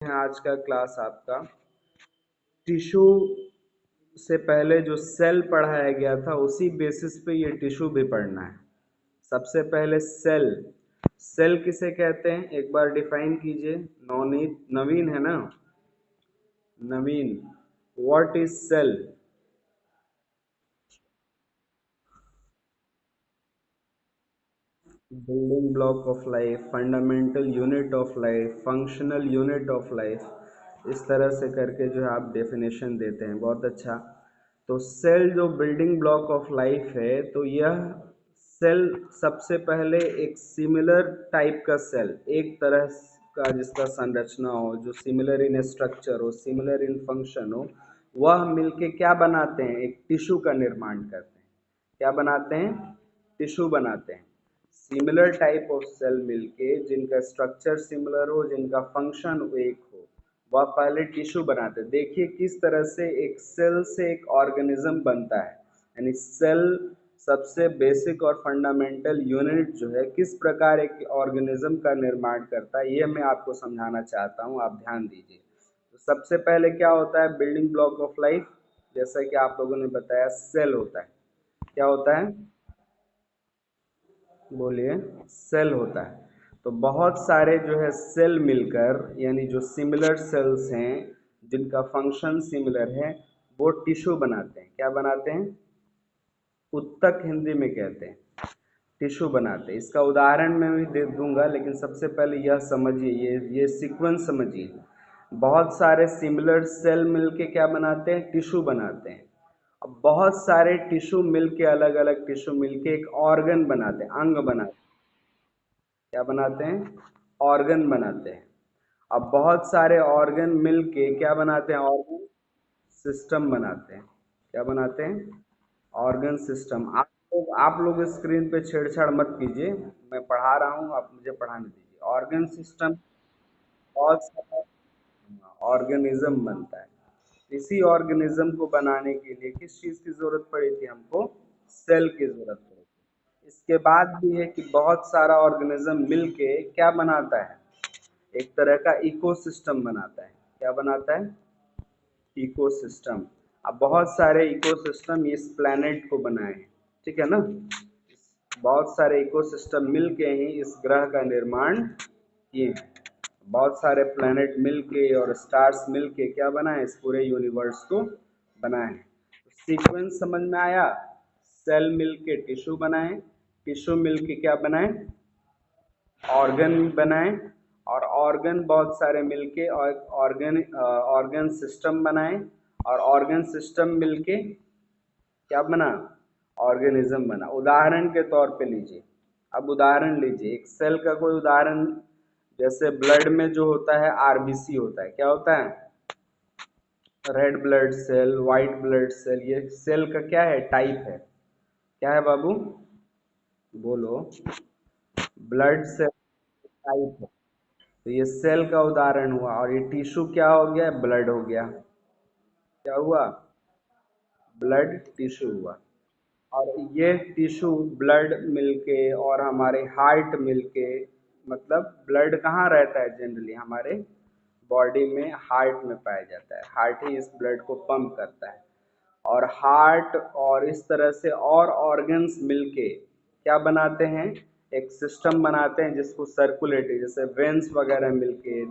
हैं आज का क्लास आपका टिश्यू से पहले जो सेल पढ़ाया गया था उसी बेसिस पे ये टिश्यू भी पढ़ना है। सबसे पहले सेल, सेल किसे कहते हैं एक बार डिफाइन कीजिए। नवनीत, नवीन है ना, Naveen, what is cell? Building block of life, fundamental unit of life, functional unit of life, इस तरह से करके जो है आप डेफिनेशन देते हैं। बहुत अच्छा। तो सेल जो बिल्डिंग ब्लॉक ऑफ लाइफ है, तो यह सेल सबसे पहले एक सिमिलर टाइप का सेल, एक तरह का जिसका संरचना हो, जो सिमिलर इन स्ट्रक्चर हो, सिमिलर इन फंक्शन हो, वह मिलके क्या बनाते हैं, एक टिश्यू का निर्माण करते हैं। क्या बनाते हैं? टिश्यू बनाते हैं। सिमिलर टाइप ऑफ सेल मिलके जिनका स्ट्रक्चर सिमिलर हो, जिनका फंक्शन एक हो, वह पहले टिश्यू बनाते हैं। देखिए किस तरह से एक सेल से एक ऑर्गेनिज्म बनता है, यानी सेल सबसे बेसिक और फंडामेंटल यूनिट जो है किस प्रकार एक ऑर्गेनिज्म का निर्माण करता है, ये मैं आपको समझाना चाहता हूँ, आप ध्यान दीजिए। तो सबसे पहले क्या होता है बिल्डिंग ब्लॉक ऑफ लाइफ? जैसा कि आप लोगों ने बताया, सेल होता है। क्या होता है? बोलिए। सेल होता है। तो बहुत सारे जो है सेल मिलकर, यानी जो सिमिलर सेल्स हैं जिनका फंक्शन सिमिलर है, वो टिश्यू बनाते हैं। क्या बनाते हैं? उत्तक हिंदी में कहते हैं, टिश्यू बनाते हैं। इसका उदाहरण मैं भी दे दूंगा, लेकिन सबसे पहले यह समझिए, ये सीक्वेंस समझिए। बहुत सारे सिमिलर सेल मिलके क्या बनाते हैं? टिश्यू बनाते हैं। अब बहुत सारे टिश्यू मिलके, अलग अलग टिश्यू मिलके एक ऑर्गन बनाते हैं, अंग बनाते हैं। क्या बनाते हैं? ऑर्गन बनाते हैं। अब बहुत सारे ऑर्गन मिलके क्या बनाते हैं? ऑर्गन सिस्टम बनाते हैं। क्या बनाते हैं? Organ system. आप लोग स्क्रीन पे छेड़छाड़ मत कीजिए, मैं पढ़ा रहा हूँ, आप मुझे पढ़ाने दीजिए। ऑर्गन सिस्टम बहुत सारा ऑर्गेनिज्म बनता है। इसी ऑर्गेनिज्म को बनाने के लिए किस चीज़ की ज़रूरत पड़ी थी हमको? सेल की ज़रूरत पड़ी थी। इसके बाद भी है कि बहुत सारा ऑर्गेनिज्म मिलके क्या बनाता है? एक तरह का इकोसिस्टम बनाता है। क्या बनाता है? इकोसिस्टम। अब बहुत सारे इकोसिस्टम इस प्लैनेट को बनाए हैं, ठीक है ना। बहुत सारे इकोसिस्टम मिलके ही इस ग्रह का निर्माण किए हैं। बहुत सारे प्लैनेट मिलके और स्टार्स मिलके क्या बनाए? इस पूरे यूनिवर्स को बनाए हैं। तो सीक्वेंस समझ में आया? सेल मिलके टिश्यू बनाए, टिश्यू मिलके क्या बनाए? ऑर्गन बनाए, और ऑर्गन बहुत सारे मिलके और ऑर्गन सिस्टम बनाए, और ऑर्गन सिस्टम मिलके क्या बना? ऑर्गेनिज्म बना। उदाहरण के तौर पे लीजिए, अब उदाहरण लीजिए एक सेल का कोई उदाहरण। जैसे ब्लड में जो होता है आरबीसी होता है। क्या होता है? Red blood cell, white blood cell, ये सेल का क्या है? टाइप है। क्या है बाबू? बोलो। ब्लड सेल टाइप है। तो ये सेल का उदाहरण हुआ, और ये टिश्यू क्या हो गया? ब्लड हो गया। क्या हुआ? ब्लड टिश्यू हुआ। और ये टिश्यू ब्लड मिलके और हमारे हार्ट मिलके, मतलब ब्लड कहाँ रहता है जनरली? हमारे बॉडी में हार्ट में पाया जाता है। हार्ट ही इस ब्लड को पंप करता है। और हार्ट और इस तरह से और ऑर्गन्स मिलके क्या बनाते हैं? एक सिस्टम बनाते हैं जिसको सर्कुलेटरी, जैसे वेंस वगैरह मिलके,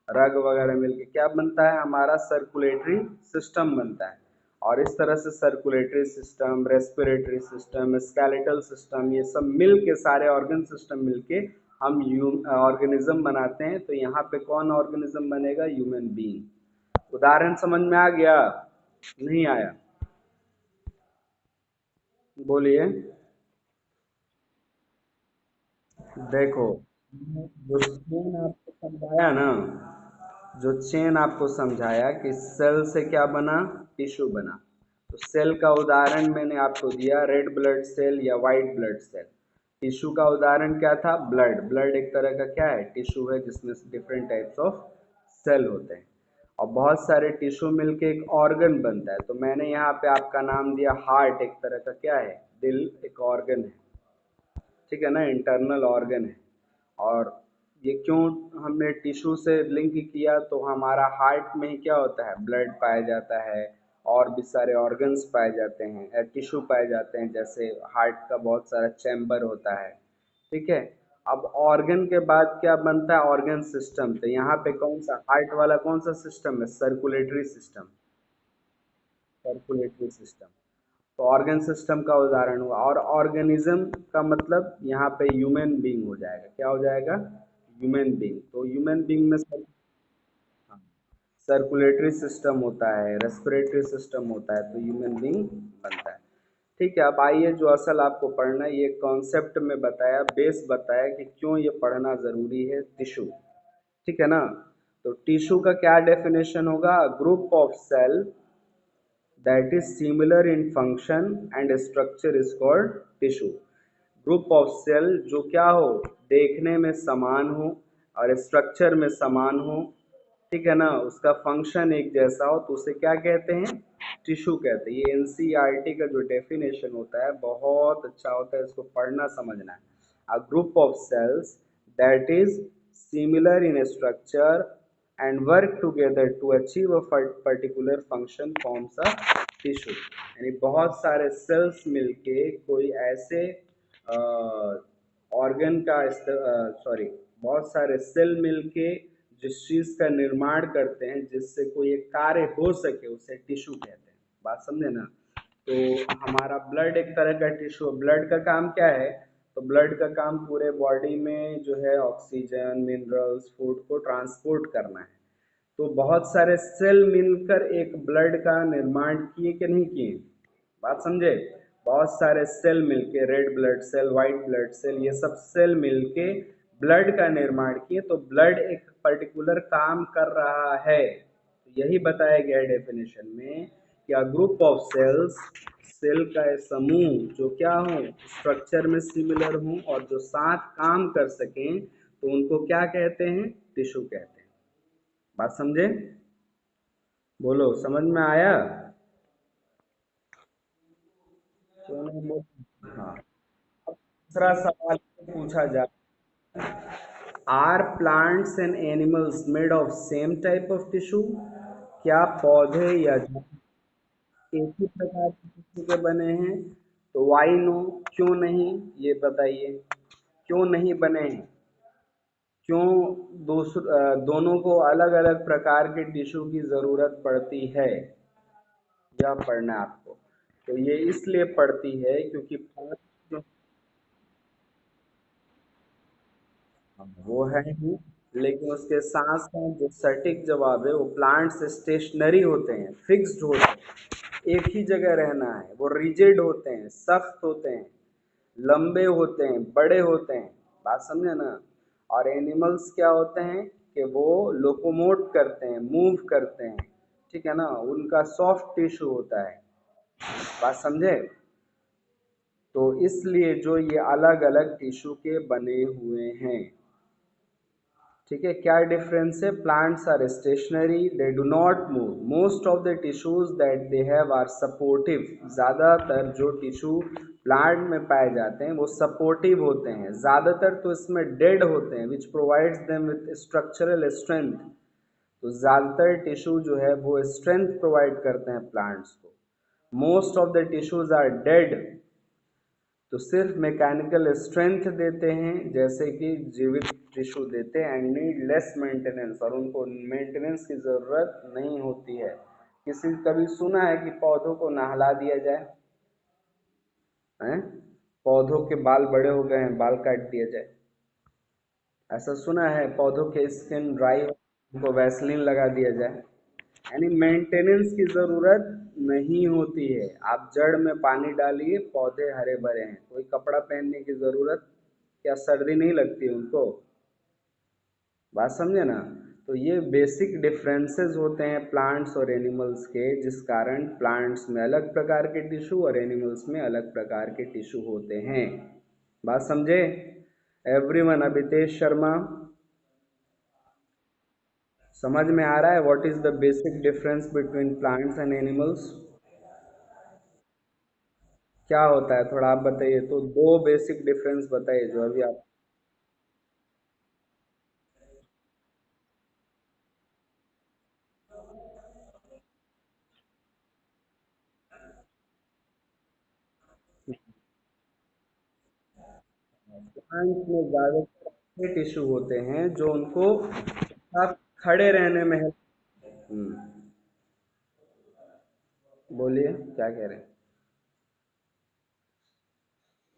रग वगैरह मिलके क्या बनता है? हमारा सर्कुलेटरी सिस्टम बनता है। और इस तरह से circulatory system, respiratory system, skeletal system, ये सब मिल के, सारे ऑर्गन सिस्टम मिल के हम ऑर्गेनिज्म बनाते हैं। तो यहाँ पे कौन ऑर्गेनिज्म बनेगा? Human being. उदाहरण समझ में आ गया? नहीं आया? बोलिए। देखो, जो चेन आपको समझाया ना, जो चेन आपको समझाया कि सेल से क्या बना? टिश्यू बना। तो सेल का उदाहरण मैंने आपको दिया, रेड ब्लड सेल या वाइट ब्लड सेल। टिश्यू का उदाहरण क्या था? ब्लड। ब्लड एक तरह का क्या है? टिश्यू है, जिसमें डिफरेंट टाइप्स ऑफ सेल होते हैं। और बहुत सारे टिश्यू मिलके एक ऑर्गन बनता है। तो मैंने यहाँ पे आपका नाम दिया हार्ट, एक तरह का क्या है? दिल एक ऑर्गन है, ठीक है ना, इंटरनल ऑर्गन है। और ये क्यों हमने टिश्यू से लिंक किया, तो हमारा हार्ट में क्या होता है, ब्लड पाया जाता है और भी सारे ऑर्गन्स पाए जाते हैं, टिश्यू पाए जाते हैं, जैसे हार्ट का बहुत सारा चैम्बर होता है। ठीक है। अब ऑर्गन के बाद क्या बनता है, ऑर्गन सिस्टम। तो यहाँ पे कौन सा हार्ट वाला कौन सा सिस्टम है, सर्कुलेटरी सिस्टम। Circulatory system. तो ऑर्गन सिस्टम का उदाहरण हुआ, और ऑर्गेनिज्म का मतलब यहाँ पे ह्यूमन बीइंग हो जाएगा। क्या हो जाएगा, ह्यूमन बीइंग। तो ह्यूमन बीइंग में सर्कुलेटरी सिस्टम होता है, रेस्पिरेटरी सिस्टम होता है, तो ह्यूमन बीइंग बनता है। ठीक है। अब आइए, जो असल आपको पढ़ना है, ये कॉन्सेप्ट में बताया, बेस बताया कि क्यों ये पढ़ना ज़रूरी है, टिश्यू। ठीक है ना। तो टिश्यू का क्या डेफिनेशन होगा, group of cell that is similar in function and structure is called tissue। Group of cell जो क्या हो, देखने में समान हो और स्ट्रक्चर में समान हो, ठीक है ना, उसका फंक्शन एक जैसा हो, तो उसे क्या कहते हैं, टिश्यू कहते हैं। ये एनसीईआरटी का जो डेफिनेशन होता है बहुत अच्छा होता है, इसको पढ़ना समझना है। A group of cells that is similar in structure and work together to achieve a particular function forms a tissue। यानी बहुत सारे सेल्स मिलके कोई ऐसे ऑर्गन का सॉरी, बहुत सारे सेल मिलके जिस चीज का निर्माण करते हैं जिससे कोई एक कार्य हो सके, उसे टिश्यू कहते हैं। बात समझे ना। तो हमारा ब्लड एक तरह का टिश्यू, ब्लड का काम क्या है, तो ब्लड का काम पूरे बॉडी में जो है ऑक्सीजन, मिनरल्स, फूड को ट्रांसपोर्ट करना है। तो बहुत सारे सेल मिलकर एक ब्लड का निर्माण किए कि नहीं किए, बात समझे। बहुत सारे सेल मिलके, red blood cell, white blood cell, ये सब सेल मिलके ब्लड का निर्माण किए, तो ब्लड एक पर्टिकुलर काम कर रहा है। तो यही बताया गया है डेफिनेशन में कि a group of cells, cell का समूह जो क्या हो, स्ट्रक्चर में सिमिलर हों और जो साथ काम कर सकें, तो उनको क्या कहते हैं, टिश्यू कहते हैं। बात समझे, बोलो समझ में आया। क्यों नहीं बोल। हाँ। अब दूसरा सवाल पूछा जाए, are plants and animals made of same type of tissue. क्या पौधे या एक ही प्रकार के टिश्यू के बने हैं, तो वाई नो, क्यों नहीं, ये बताइए, क्यों नहीं बने हैं, क्यों दोनों को अलग अलग प्रकार के टिश्यू की ज़रूरत पड़ती है, यह पढ़ना है आपको। तो ये इसलिए पड़ती है क्योंकि वो है ही, लेकिन उसके साथ साथ जो सटीक जवाब है, वो प्लांट्स स्टेशनरी होते हैं, फिक्स्ड होते हैं, एक ही जगह रहना है, वो रिजिड होते हैं, सख्त होते हैं, लंबे होते हैं, बड़े होते हैं। बात समझे ना। और एनिमल्स क्या होते हैं कि वो लोकोमोट करते हैं, मूव करते हैं, ठीक है ना, उनका सॉफ्ट टिश्यू होता है। बात समझे। तो इसलिए जो ये अलग अलग टिश्यू के बने हुए हैं। ठीक है। क्या डिफरेंस है, plants are stationary, they do not move, most of the tissues that they have are supportive. ज़्यादातर जो टिश्यू प्लांट में पाए जाते हैं वो सपोर्टिव होते हैं, ज़्यादातर तो इसमें डेड होते हैं, which provides them with structural strength. तो ज़्यादातर टिश्यू जो है वो स्ट्रेंथ प्रोवाइड करते हैं प्लांट्स को। Most of the tissues are dead, तो सिर्फ मैकेनिकल स्ट्रेंथ देते हैं, जैसे कि जीवित टिश्यू देते हैं, एंड नीड लेस मेंटेनेंस, और उनको मेंटेनेंस की ज़रूरत नहीं होती है। किसी कभी सुना है कि पौधों को नहला दिया जाए, हैं, पौधों के बाल बड़े हो गए हैं, बाल काट दिया जाए, ऐसा सुना है। पौधों के स्किन ड्राई हो, उनको वैसलीन लगा दिया जाए, यानी मेंटेनेंस की ज़रूरत नहीं होती है। आप जड़ में पानी डालिए, पौधे हरे भरे हैं, कोई कपड़ा पहनने की ज़रूरत, क्या सर्दी नहीं लगती उनको। बात समझे ना। तो ये बेसिक डिफरेंसेस होते हैं प्लांट्स और एनिमल्स के, जिस कारण प्लांट्स में अलग प्रकार के टिश्यू और एनिमल्स में अलग प्रकार के टिश्यू होते हैं। बात समझे एवरीवन। अभितेश शर्मा, समझ में आ रहा है what is the basic difference between plants and animals. क्या होता है, थोड़ा आप बताइए, तो दो बेसिक डिफरेंस बताइए जो अभी आप। प्लांट में ज्यादातर ऐसे टिश्यू होते हैं जो उनको आप खड़े रहने में हेल्प। बोलिए क्या कह रहे हैं।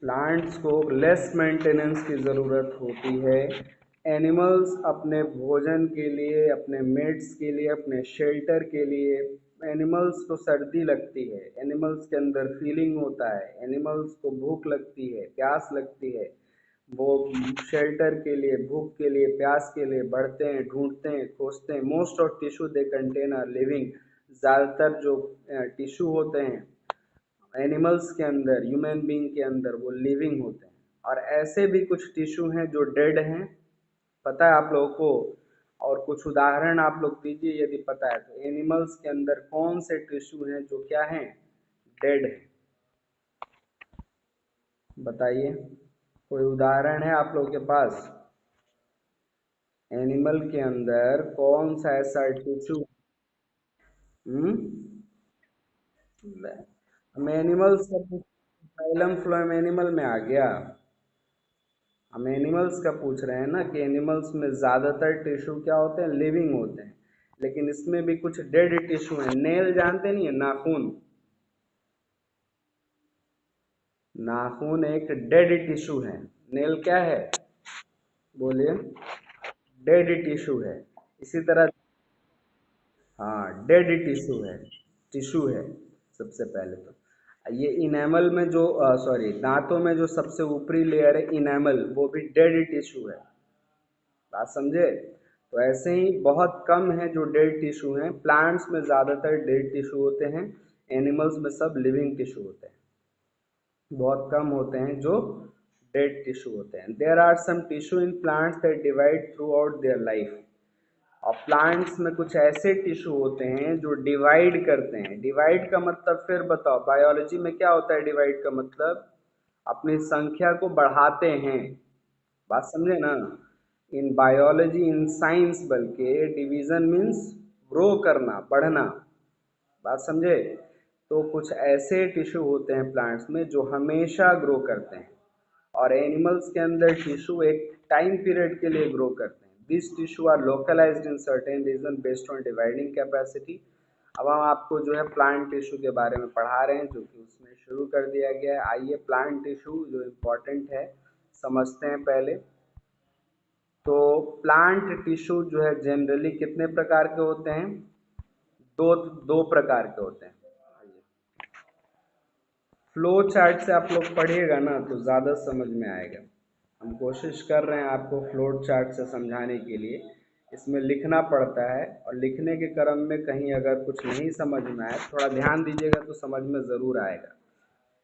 प्लांट्स को लेस मेंटेनेंस की ज़रूरत होती है। एनिमल्स अपने भोजन के लिए, अपने मेट्स के लिए, अपने शेल्टर के लिए, एनिमल्स को सर्दी लगती है, एनिमल्स के अंदर फीलिंग होता है, एनिमल्स को भूख लगती है, प्यास लगती है। वो शेल्टर के लिए, भूख के लिए, प्यास के लिए बढ़ते हैं, ढूंढते हैं, खोजते हैं। Most of tissue they contain are living. ज़्यादातर जो टिश्यू होते हैं एनिमल्स के अंदर, ह्यूमन बीइंग के अंदर, वो लिविंग होते हैं। और ऐसे भी कुछ टिश्यू हैं जो डेड हैं, पता है आप लोगों को। और कुछ उदाहरण आप लोग दीजिए यदि पता है तो। एनिमल्स के अंदर कौन से टिश्यू हैं जो क्या हैं, डेड हैं, बताइए। कोई उदाहरण है आप लोगों के पास? एनिमल के अंदर कौन सा ऐसा टिश्यू? हम्म हम एनिमल्स का फाइलम फ्लोएम एनिमल में आ गया। हम एनिमल्स का पूछ रहे हैं ना कि एनिमल्स में ज़्यादातर टिश्यू क्या होते हैं, लिविंग होते हैं। लेकिन इसमें भी कुछ डेड टिश्यू हैं। नेल जानते नहीं है, नाखून। नाखून एक डेड टिश्यू है। नेल क्या है, बोलिए। डेड टिश्यू है। इसी तरह, हाँ डेड टिश्यू है, टिश्यू है। सबसे पहले तो ये इनेमल में जो, सॉरी, दांतों में जो सबसे ऊपरी लेयर है इनेमल, वो भी डेड टिश्यू है। बात समझे। तो ऐसे ही बहुत कम है जो डेड टिश्यू हैं। प्लांट्स में ज़्यादातर डेड टिश्यू होते हैं, एनिमल्स में सब लिविंग टिश्यू होते हैं। बहुत कम होते हैं जो डेड टिश्यू होते हैं। There are some tissue in plants that divide throughout their life. और प्लांट्स में कुछ ऐसे टिश्यू होते हैं जो डिवाइड करते हैं। डिवाइड का मतलब फिर बताओ, बायोलॉजी में क्या होता है डिवाइड का मतलब? अपनी संख्या को बढ़ाते हैं। बात समझे ना। इन बायोलॉजी, इन साइंस, बल्कि डिवीजन मीन्स ग्रो करना, बढ़ना। बात समझे। तो कुछ ऐसे टिश्यू होते हैं प्लांट्स में जो हमेशा ग्रो करते हैं, और एनिमल्स के अंदर टिश्यू एक टाइम पीरियड के लिए ग्रो करते हैं। This tissue are localized in certain region based on dividing capacity. अब हम आपको जो है प्लांट टिश्यू के बारे में पढ़ा रहे हैं, जो कि उसमें शुरू कर दिया गया है। आइए प्लांट टिश्यू जो इम्पोर्टेंट है समझते हैं पहले। तो प्लांट टिश्यू जो है जनरली कितने प्रकार के होते हैं? दो दो प्रकार के होते हैं। फ्लो चार्ट से आप लोग पढ़िएगा ना तो ज़्यादा समझ में आएगा। हम कोशिश कर रहे हैं आपको फ्लो चार्ट से समझाने के लिए। इसमें लिखना पड़ता है, और लिखने के क्रम में कहीं अगर कुछ नहीं समझ में आए, थोड़ा ध्यान दीजिएगा तो समझ में ज़रूर आएगा।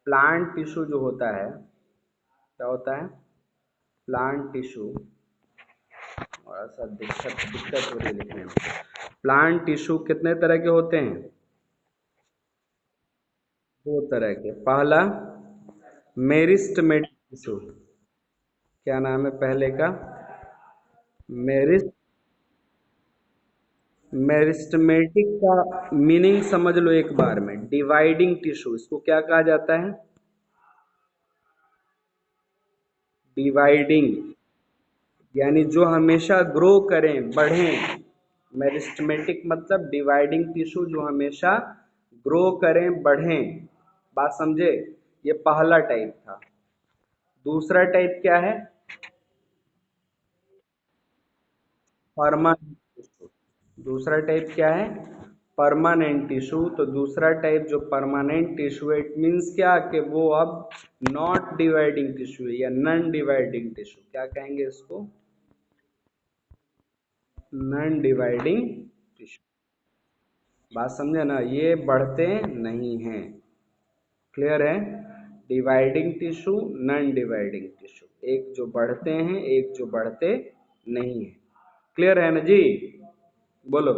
प्लांट टिश्यू जो होता है, क्या होता है? प्लांट टिश्यू, थोड़ा सा दिक्कत हो रही है लिखने में। प्लांट टिश्यू कितने तरह के होते हैं? दो तरह के। पहला मेरिस्टमेटिक टिश्यू। क्या नाम है पहले का? मेरिस मेरिस्टमेटिक का मीनिंग समझ लो एक बार में। डिवाइडिंग टिश्यू, इसको क्या कहा जाता है? डिवाइडिंग, यानी जो हमेशा ग्रो करें, बढ़ें। मेरिस्टमेटिक मतलब डिवाइडिंग टिश्यू जो हमेशा ग्रो करें, बढ़ें। बात समझे। ये पहला टाइप था। दूसरा टाइप क्या है? Permanent tissue. दूसरा टाइप क्या है? Permanent tissue. तो दूसरा टाइप जो परमानेंट टिश्यू है, इट मीन्स क्या कि वो अब नॉट डिवाइडिंग टिश्यू है, या नॉन डिवाइडिंग टिश्यू। क्या कहेंगे इसको? Non dividing tissue. बात समझे ना, ये बढ़ते नहीं हैं। क्लियर है। Dividing tissue, non dividing tissue, एक जो बढ़ते हैं, एक जो बढ़ते नहीं है। क्लियर है ना जी? बोलो।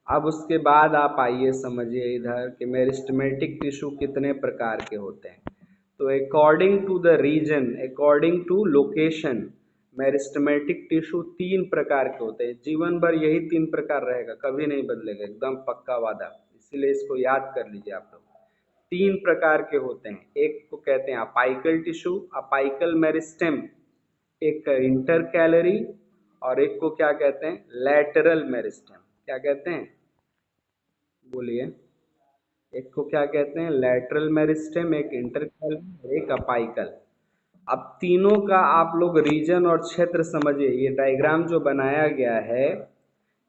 अब उसके बाद आप आइए समझिए इधर कि मेरिस्टमेटिक टिश्यू कितने प्रकार के होते हैं। तो according to the region, according to location, meristematic tissue तीन प्रकार के होते हैं। जीवन भर यही तीन प्रकार रहेगा, कभी नहीं बदलेगा, एकदम पक्का वादा। इसीलिए इसको याद कर लीजिए आप लोग। तीन प्रकार के होते हैं, एक को कहते हैं अपाइकल टिश्यू, अपाइकल मेरिस्टेम, एक इंटर कैलरी, और एक को क्या कहते हैं, लैटरल मेरिस्टेम। क्या कहते हैं, बोलिए। एक को क्या कहते हैं, लैटरल मेरिस्टेम, एक इंटर कैलरी, एक अपाइकल। अब तीनों का आप लोग रीजन और क्षेत्र समझिए। ये डायग्राम जो बनाया गया है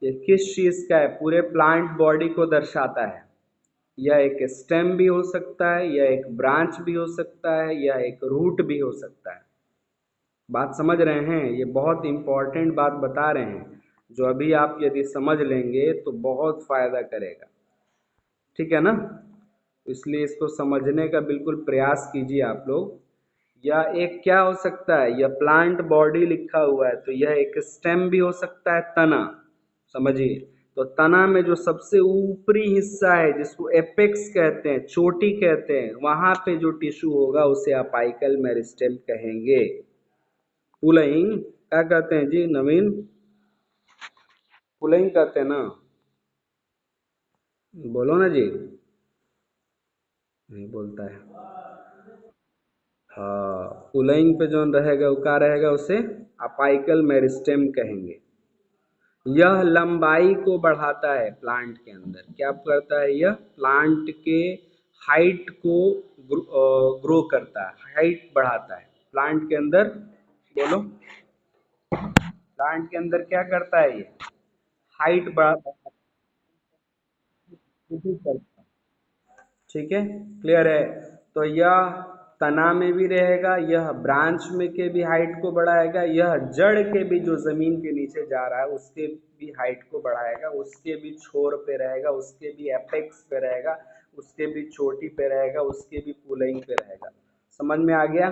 ये किस चीज का है, पूरे प्लांट बॉडी को दर्शाता है। यह एक स्टेम भी हो सकता है, यह एक ब्रांच भी हो सकता है, यह एक रूट भी हो सकता है। बात समझ रहे हैं, ये बहुत इंपॉर्टेंट बात बता रहे हैं, जो अभी आप यदि समझ लेंगे तो बहुत फायदा करेगा। ठीक है ना, इसलिए इसको समझने का बिल्कुल प्रयास कीजिए आप लोग। या एक क्या हो सकता है, यह प्लांट बॉडी लिखा हुआ है तो यह एक स्टेम भी हो सकता है, तना। समझिए, तो तना में जो सबसे ऊपरी हिस्सा है जिसको एपेक्स कहते हैं, चोटी कहते हैं, वहां पे जो टिश्यू होगा उसे अपाइकल मेरिस्टेम कहेंगे। पुलइंग क्या कहते हैं जी नवीन, पुलइंग कहते हैं ना, बोलो ना जी। नहीं बोलता है। हाँ, पुलइंग पे जो रहेगा वो क्या रहेगा, उसे अपाइकल मेरिस्टेम कहेंगे। यह लंबाई को बढ़ाता है प्लांट के अंदर। क्या करता है, यह प्लांट के हाइट को ग्रो करता है, हाइट बढ़ाता है प्लांट के अंदर। बोलो, प्लांट के अंदर क्या करता है ये, हाइट बढ़ाता है। ठीक है, क्लियर है। तो यह तना में भी रहेगा, यह ब्रांच में के भी हाइट को बढ़ाएगा, यह जड़ के भी जो जमीन के नीचे जा रहा है उसके भी हाइट को बढ़ाएगा, उसके भी छोर पे रहेगा, उसके भी एपेक्स पे रहेगा, उसके भी चोटी पे रहेगा, उसके भी पुलिंग पे रहेगा। समझ में आ गया,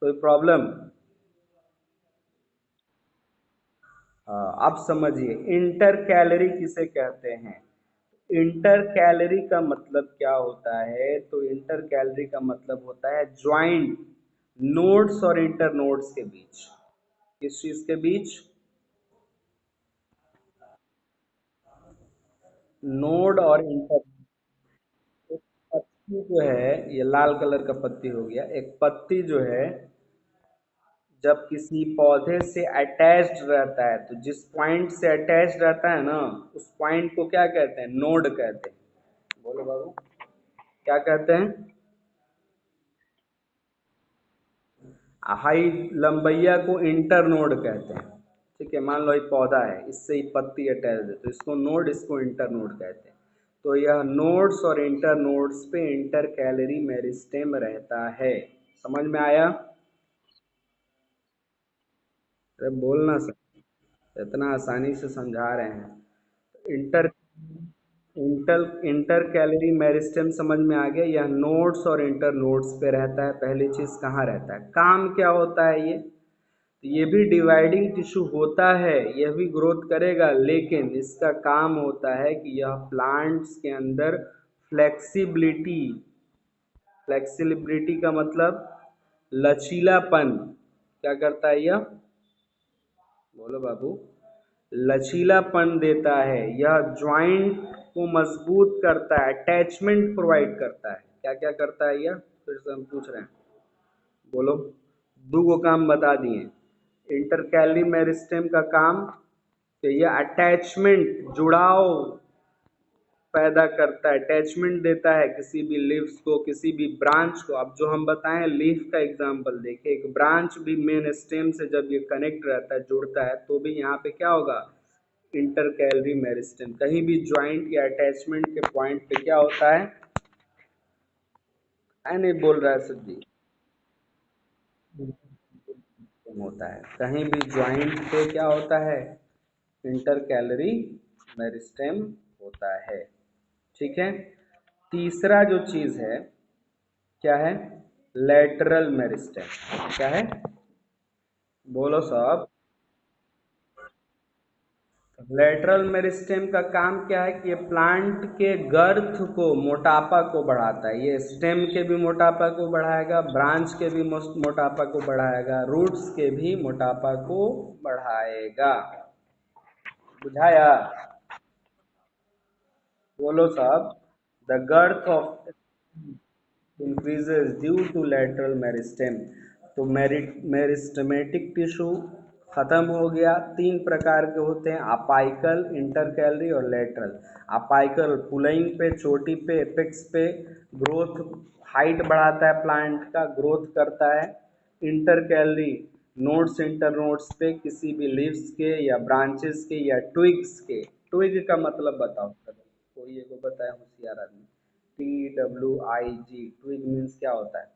कोई प्रॉब्लम? अब समझिए इंटर कैलरी किसे कहते हैं। इंटर कैलरी का मतलब क्या होता है, तो इंटर कैलरी का मतलब होता है ज्वाइंट नोड्स और इंटर नोड्स के बीच। किस चीज के बीच, नोड और इंटर। एक पत्ती जो है, ये लाल कलर का पत्ती हो गया, एक पत्ती जो है जब किसी पौधे से अटैच्ड रहता है तो जिस पॉइंट से अटैच्ड रहता है ना, उस पॉइंट को क्या कहते हैं, नोड कहते हैं। बोलो बाबू, क्या कहते हैं, हाई लंबैया को इंटर नोड कहते हैं। ठीक है, मान लो एक पौधा है, इससे ही पत्ती अटैच है तो इसको नोड, इसको इंटर नोड कहते हैं। तो यह नोड्स और इंटर नोड्स पे इंटर कैलरी मेरिस्टेम रहता है। समझ में आया? अरे बोलना सर, इतना आसानी से समझा रहे हैं। Inter inter inter calorie meristem समझ में आ गया, यह नोड्स और इंटर नोड्स पे रहता है। पहली चीज कहाँ रहता है, काम क्या होता है ये भी डिवाइडिंग टिश्यू होता है, यह भी ग्रोथ करेगा, लेकिन इसका काम होता है कि यह प्लांट्स के अंदर फ्लेक्सिबिलिटी, फ्लेक्सिबिलिटी का मतलब लचीलापन, क्या करता है यह, बोलो बाबू, लचीलापन देता है, यह ज्वाइंट को मजबूत करता है, अटैचमेंट प्रोवाइड करता है। क्या क्या करता है यह, फिर से हम पूछ रहे हैं, बोलो। दो गो काम बता दिए। इंटरकैली मेरिस्टेम का काम, तो यह अटैचमेंट, जुड़ाव पैदा करता है, अटैचमेंट देता है किसी भी लीव्स को, किसी भी ब्रांच को। अब जो हम बताएं लीफ का एग्जांपल देखिए, एक ब्रांच भी मेन स्टेम से जब ये कनेक्ट रहता है, जुड़ता है, तो भी यहाँ पे क्या होगा, इंटरकैलरी मेरिस्टेम। कहीं भी ज्वाइंट या अटैचमेंट के पॉइंट पे क्या होता है नहीं बोल रहा है सर जी, होता है कहीं भी ज्वाइंट पे क्या होता है, इंटरकैलरी मेरिस्टेम होता है। ठीक है, तीसरा जो चीज है क्या है, लेटरल मेरिस्टेम। क्या है, बोलो साहब। लेटरल मेरिस्टेम का काम क्या है कि ये प्लांट के गर्थ को, मोटापा को बढ़ाता है। ये स्टेम के भी मोटापा को बढ़ाएगा, ब्रांच के भी मोटापा को बढ़ाएगा, रूट्स के भी मोटापा को बढ़ाएगा। बुझाया, बोलो साहब। The girth of increases due to lateral meristem. तो मेरिस्टेमेटिक टिश्यू खत्म हो गया। तीन प्रकार के होते हैं, अपाइकल, इंटरकैलरी और लेटरल। अपाइकल पुलाइन पे, चोटी पे, एपेक्स पे ग्रोथ, हाइट बढ़ाता है, प्लांट का ग्रोथ करता है। इंटरकैलरी नोड्स, इंटर नोड्स पे किसी भी लीव्स के या ब्रांचेस के या ट्विग्स के। ट्विग का मतलब बताओ सर, कोई एक को बताया होशियार आदमी। TWIG, ट्विग मीन्स क्या होता है?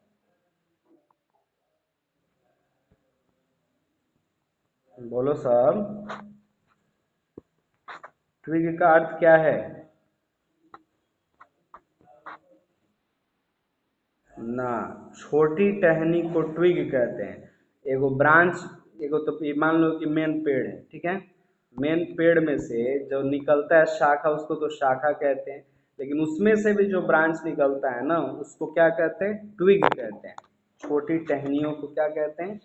बोलो सब। ट्विग का अर्थ क्या है? ना, छोटी टहनी को ट्विग कहते हैं। एगो ब्रांच, एगो तो ये मान लो कि मेन पेड़ है, ठीक है। मेन पेड़ में से जो निकलता है शाखा, उसको तो शाखा कहते हैं। लेकिन उसमें से भी जो ब्रांच निकलता है ना, उसको क्या कहते हैं? ट्विग कहते हैं। छोटी टहनियों को क्या कहते हैं?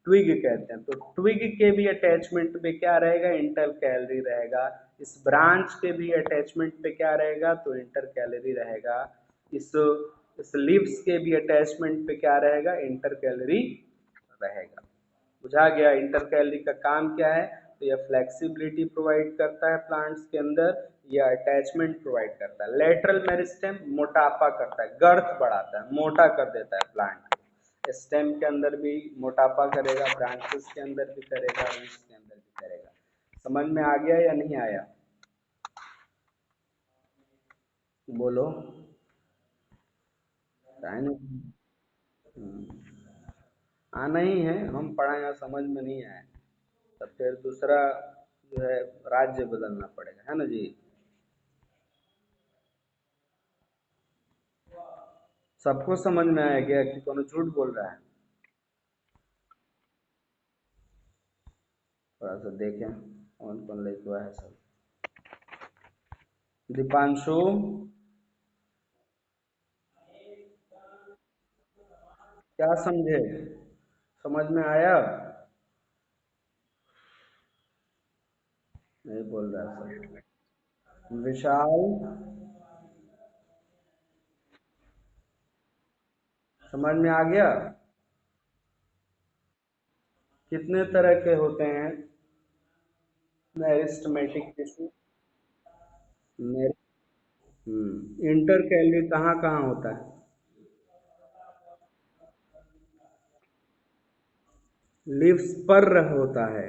ट्विग कहते हैं। तो ट्विग के भी अटैचमेंट पे क्या रहेगा? इंटर कैलरी रहेगा। इस ब्रांच के भी अटैचमेंट पे क्या रहेगा? तो इंटर कैलरी रहेगा। इस इस लीव्स के भी अटैचमेंट पे क्या रहेगा? इंटर कैलरी रहेगा। बुझा गया? इंटर कैलरी का काम क्या है? तो यह फ्लेक्सिबिलिटी प्रोवाइड करता है प्लांट्स के अंदर, या अटैचमेंट प्रोवाइड करता है। लेटरल मेरिस्टेम मोटापा करता है, गर्थ बढ़ाता है, मोटा कर देता है प्लांट। स्टेम के अंदर भी मोटापा करेगा, ब्रांचेस के अंदर भी करेगा, रूट्स के अंदर भी करेगा। समझ में आ गया या नहीं आया? बोलो। टाइम आना ही है, हम पढ़ाए यहाँ समझ में नहीं आया तो फिर दूसरा जो है राज्य बदलना पड़ेगा, है ना जी। सबको समझ में आया क्या कि कौन झूठ बोल रहा है? थोड़ा सा देखें कौन कौन लिखवा है सब। दीपांशु, क्या समझे? समझ में आया? नहीं बोल रहा है सब। विशाल, समझ में आ गया? कितने तरह के होते हैं मेरिस्टेमेटिक टिश्यू? इंटर कैलरी कहाँ कहाँ होता है? लीव्स पर होता है।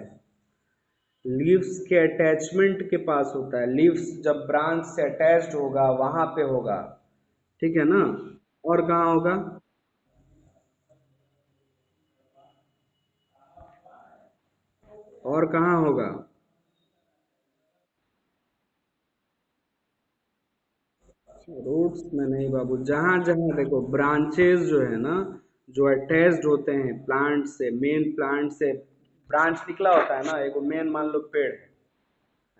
लीव्स के अटैचमेंट के पास होता है। लीव्स जब ब्रांच से अटैच्ड होगा वहां पे होगा, ठीक है ना। और कहाँ होगा? और कहाँ होगा? रूट्स में नहीं बाबू, जहां जहां देखो ब्रांचेस जो है ना, जो अटैच्ड होते हैं प्लांट से, मेन प्लांट से ब्रांच निकला होता है ना। एगो मेन मान लो पेड़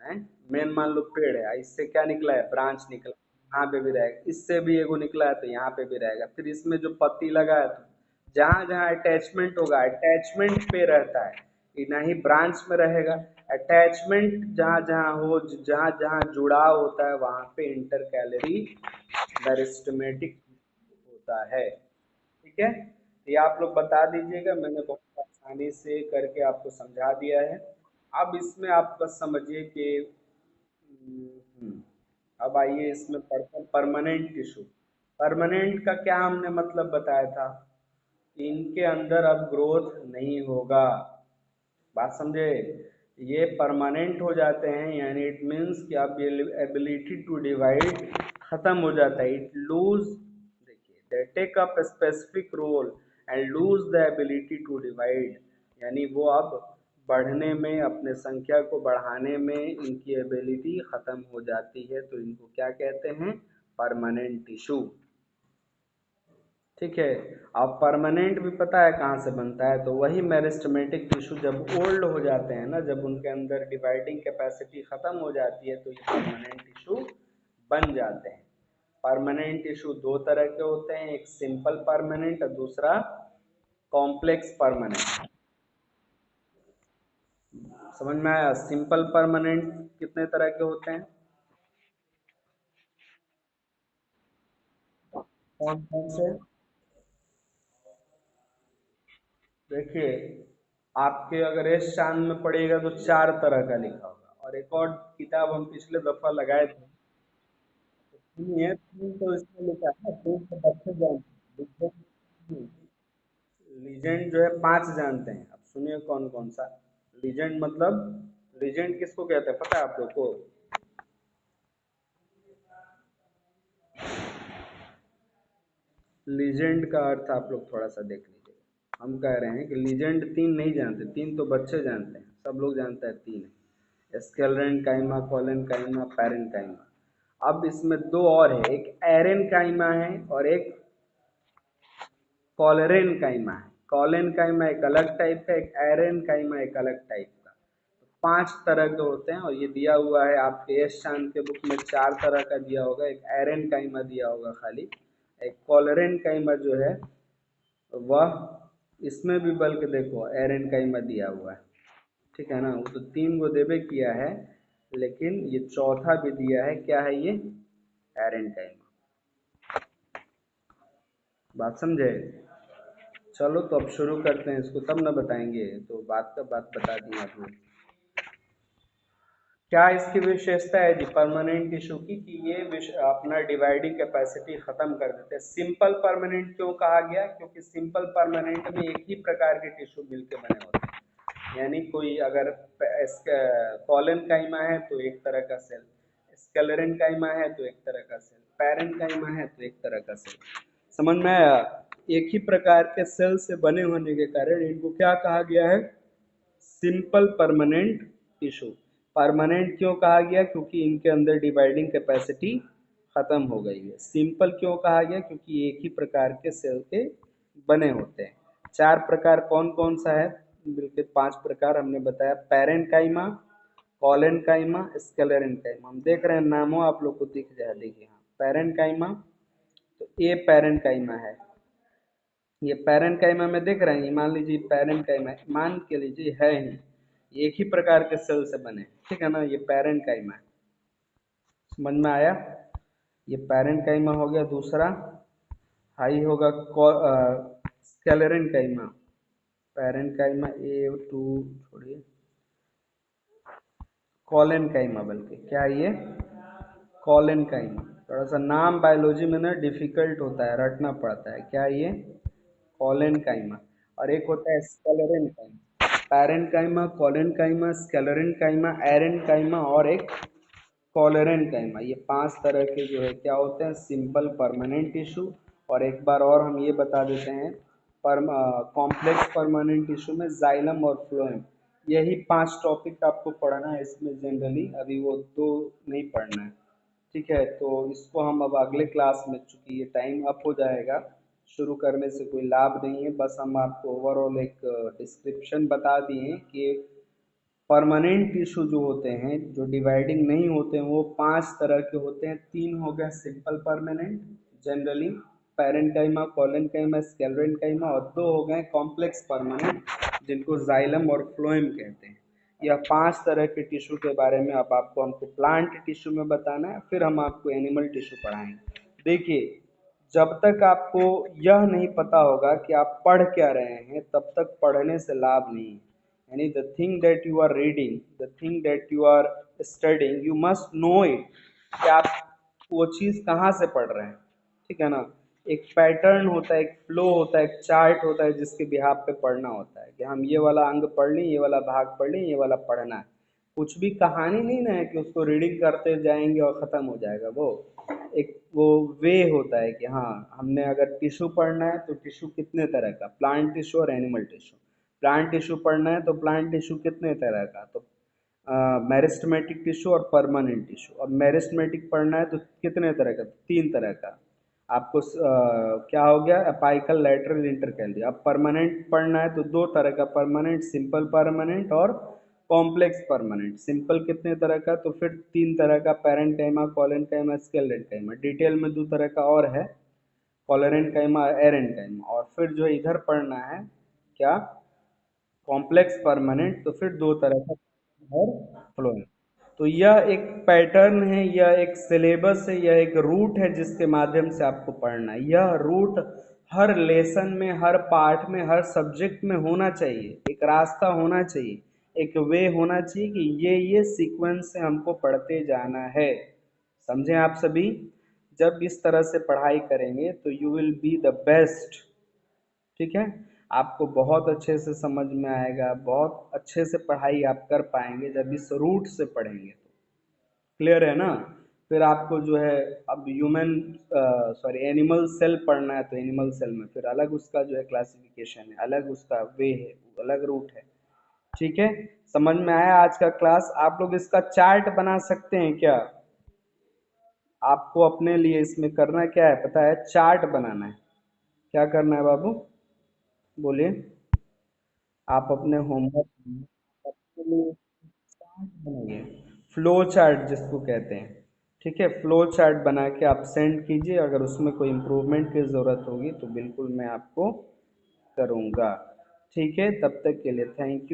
है, मेन मान लो पेड़ है, इससे क्या निकला है? ब्रांच निकला, यहाँ पे भी रहेगा। इससे भी एगो निकला है तो यहाँ पे भी रहेगा। फिर इसमें जो पत्ती लगा है, तो जहां जहां अटैचमेंट होगा, अटैचमेंट पे रहता है, ये ना ही ब्रांच में रहेगा। अटैचमेंट जहां जहां हो, जहां जहां जुड़ाव होता है, वहां पे इंटर कैलरी मेरिस्टेमेटिक होता है। ठीक है, ये आप लोग बता दीजिएगा, मैंने बहुत आसानी से करके आपको समझा दिया है। अब इसमें आप बस समझिए कि अब आइए इसमें परमानेंट टिश्यू। परमानेंट का क्या हमने मतलब बताया था? इनके अंदर अब ग्रोथ नहीं होगा। बात समझे? ये परमानेंट हो जाते हैं, यानी इट मीन्स कि अब ये एबिलिटी टू डिवाइड खत्म हो जाता है। इट लूज, देखिए, they take up specific role and lose the ability to divide. यानी वो अब बढ़ने में, अपने संख्या को बढ़ाने में इनकी एबिलिटी खत्म हो जाती है। तो इनको क्या कहते हैं? Permanent tissue. ठीक है। अब परमानेंट भी पता है कहाँ से बनता है? तो वही मेरिस्टेमेटिक टिश्यू जब ओल्ड हो जाते हैं ना, जब उनके अंदर डिवाइडिंग कैपेसिटी खत्म हो जाती है, तो ये परमानेंट टिश्यू बन जाते हैं। परमानेंट टिश्यू दो तरह के होते हैं, एक सिंपल परमानेंट और दूसरा कॉम्प्लेक्स परमानेंट। समझ में आया? सिंपल परमानेंट कितने तरह के होते हैं? कौन कौन से? देखिए, आपके अगर इस चांद में पड़ेगा तो चार तरह का लिखा होगा, और एक और किताब हम पिछले दफा लगाए थे, सुनिए, तीन तो इसमें लिखा है ना, तीन तो बच्चे जानते हैं। लीजेंड जो है पांच जानते हैं, अब सुनिए कौन कौन सा। लीजेंड मतलब, लीजेंड किसको कहते हैं पता है आप लोग को? लीजेंड का अर्थ आप लोग थोड़ा सा देख लीजिए। हम कह रहे हैं कि लीजेंड तीन नहीं जानते, तीन तो बच्चे जानते हैं, सब लोग जानते हैं तीन है, स्केलरेन काइमा, कॉलन काइमा, पैरेन काइमा। अब इसमें दो और है, एक एरेन काइमा है और एक कॉलरेन काइमा है। कॉलन काइमा एक अलग टाइप का, एक एरेन काइमा एक अलग टाइप का। तो पांच तरह के होते हैं, और ये दिया हुआ है आपके एस चांद के बुक में, चार तरह का दिया होगा। एक एरेन काइमा दिया होगा खाली, एक कॉलरेन काइमा जो है वह, इसमें भी बल्कि देखो एरेन काइमा दिया हुआ है, ठीक है ना। वो तो तीन को देवे किया है, लेकिन ये चौथा भी दिया है, क्या है ये? एरेन काइमा। बात समझे? चलो तो अब शुरू करते हैं इसको, तब ना बताएंगे, तो बात का बात बता दी आपने। क्या इसकी विशेषता है जी परमानेंट टिश्यू की, कि ये अपना डिवाइडिंग कैपेसिटी खत्म कर देते हैं। सिंपल परमानेंट क्यों कहा गया? क्योंकि सिंपल परमानेंट में एक ही प्रकार के टिश्यू मिलके बने होते हैं, यानी कोई अगर कॉलन काइमा है तो एक तरह का सेल, स्केलेरन काइमा है तो एक तरह का सेल, पैरेन काइमा है तो एक तरह का सेल। समझ में आया? एक ही प्रकार के सेल से बने होने के कारण इनको क्या कहा गया है? Simple permanent tissue. परमानेंट क्यों कहा गया? क्योंकि इनके अंदर डिवाइडिंग कैपेसिटी खत्म हो गई है। सिंपल क्यों कहा गया? क्योंकि एक ही प्रकार के सेल के बने होते हैं। चार प्रकार कौन कौन सा है? बिल्कुल पांच प्रकार हमने बताया, पैरेनकाइमा, कॉलेनकाइमा, स्केलेरेनकाइमा। हम देख रहे हैं नामों आप लोग को दिख जाए, देखिए हाँ, पैरेनकाइमा, तो ये पैरेनकाइमा है, ये पैरेनकाइमा में देख रहे हैं, ये मान लीजिए पैरेनकाइमा, मान के लीजिए है ही, एक ही प्रकार के सेल से बने, ठीक है ना, ये पैरेनकाइमा है। समझ में आया? ये पैरेनकाइमा हो गया। दूसरा हाई होगा स्केलेरेनकाइमा, पैरेनकाइमा ए टू, छोड़िए, कॉलेनकाइमा, बल्कि क्या है ये? कॉलेनकाइमा। थोड़ा सा नाम बायोलॉजी में ना डिफिकल्ट होता है, रटना पड़ता है। क्या है ये? कॉलेनकाइमा। और एक होता है स्केलेरेनकाइमा। पैरेनकाइमा, कॉलेनकाइमा, स्केलेरेनकाइमा, एरेनकाइमा और एक कॉलरेनकाइमा। ये पांच तरह के जो है क्या होते हैं? Simple permanent tissue. और एक बार और हम ये बता देते हैं, कॉम्प्लेक्स परमानेंट टिश्यू में जाइलम और फ्लोएम, यही पांच टॉपिक आपको पढ़ना है इसमें जनरली, अभी वो दो नहीं पढ़ना है, ठीक है। तो इसको हम अब अगले क्लास में, चूंकि ये टाइम अप हो जाएगा, शुरू करने से कोई लाभ नहीं है, बस हम आपको ओवरऑल एक डिस्क्रिप्शन बता दिए कि परमानेंट टिश्यू जो होते हैं, जो डिवाइडिंग नहीं होते हैं, वो पांच तरह के होते हैं। तीन हो गए simple permanent generally, parenchyma, collenchyma, sclerenchyma, और दो हो गए कॉम्प्लेक्स परमानेंट, जिनको जाइलम और फ्लोएम कहते हैं। यह पांच तरह के टिश्यू के बारे में अब आपको हमको प्लांट टिश्यू में बताना है, फिर हम आपको एनिमल टिश्यू पढ़ाएंगे। देखिए, जब तक आपको यह नहीं पता होगा कि आप पढ़ क्या रहे हैं, तब तक पढ़ने से लाभ नहीं है। यानी the thing that you are reading, the thing that you are studying, you must know it, कि आप वो चीज़ कहाँ से पढ़ रहे हैं, ठीक है ना। एक पैटर्न होता है, एक फ्लो होता है, एक चार्ट होता है, जिसके बिहाफ पे पढ़ना होता है, कि हम ये वाला अंग पढ़ लें, ये वाला भाग पढ़ लें, ये वाला पढ़ना है। कुछ भी कहानी नहीं ना है कि उसको रीडिंग करते जाएंगे और ख़त्म हो जाएगा। वो एक वो वे होता है कि हाँ, हमने अगर टिश्यू पढ़ना है तो टिश्यू कितने तरह का, प्लांट टिश्यू और एनिमल टिश्यू। प्लांट टिश्यू पढ़ना है तो प्लांट टिश्यू कितने तरह का, तो मेरिस्टेमेटिक टिश्यू और परमानेंट टिश्यू। अब मेरिस्टेमेटिक पढ़ना है तो कितने तरह का, तीन तरह का। आपको क्या हो गया? Apical, lateral, intercalary. अब परमानेंट पढ़ना है तो दो तरह का, परमानेंट, सिंपल परमानेंट और कॉम्प्लेक्स परमानेंट। सिंपल कितने तरह का, तो फिर तीन तरह का, पैरेन्काइमा, कॉलेनकाइमा, स्केलेरेनकाइमा। डिटेल में दो तरह का और है, कॉलरेनकाइमा, एरेनकाइमा। और फिर जो इधर पढ़ना है क्या, कॉम्प्लेक्स परमानेंट, तो फिर दो तरह का और फ्लोएम। तो यह एक पैटर्न है, यह एक सिलेबस है, यह एक रूट है जिसके माध्यम से आपको पढ़ना है। यह रूट हर लेसन में, हर पार्ट में, हर सब्जेक्ट में होना चाहिए। एक रास्ता होना चाहिए, एक वे होना चाहिए कि ये सीक्वेंस से हमको पढ़ते जाना है। समझें आप सभी? जब इस तरह से पढ़ाई करेंगे तो you will be the best. ठीक है, आपको बहुत अच्छे से समझ में आएगा, बहुत अच्छे से पढ़ाई आप कर पाएंगे जब इस रूट से पढ़ेंगे तो। क्लियर है ना? फिर आपको जो है अब ह्यूमन सॉरी एनिमल सेल पढ़ना है तो एनिमल सेल में फिर अलग उसका जो है क्लासिफिकेशन है, अलग उसका वे है, अलग रूट है। ठीक है, समझ में आया आज का क्लास? आप लोग इसका चार्ट बना सकते हैं क्या? आपको अपने लिए इसमें करना क्या है पता है? चार्ट बनाना है। क्या करना है बाबू? बोलिए। आप अपने होमवर्क अपने लिए चार्ट बनाइए, फ्लो चार्ट जिसको कहते हैं। ठीक है, फ्लो चार्ट बना के आप सेंड कीजिए। अगर उसमें कोई इम्प्रूवमेंट की ज़रूरत होगी तो बिल्कुल मैं आपको करूँगा। ठीक है, तब तक के लिए थैंक यू।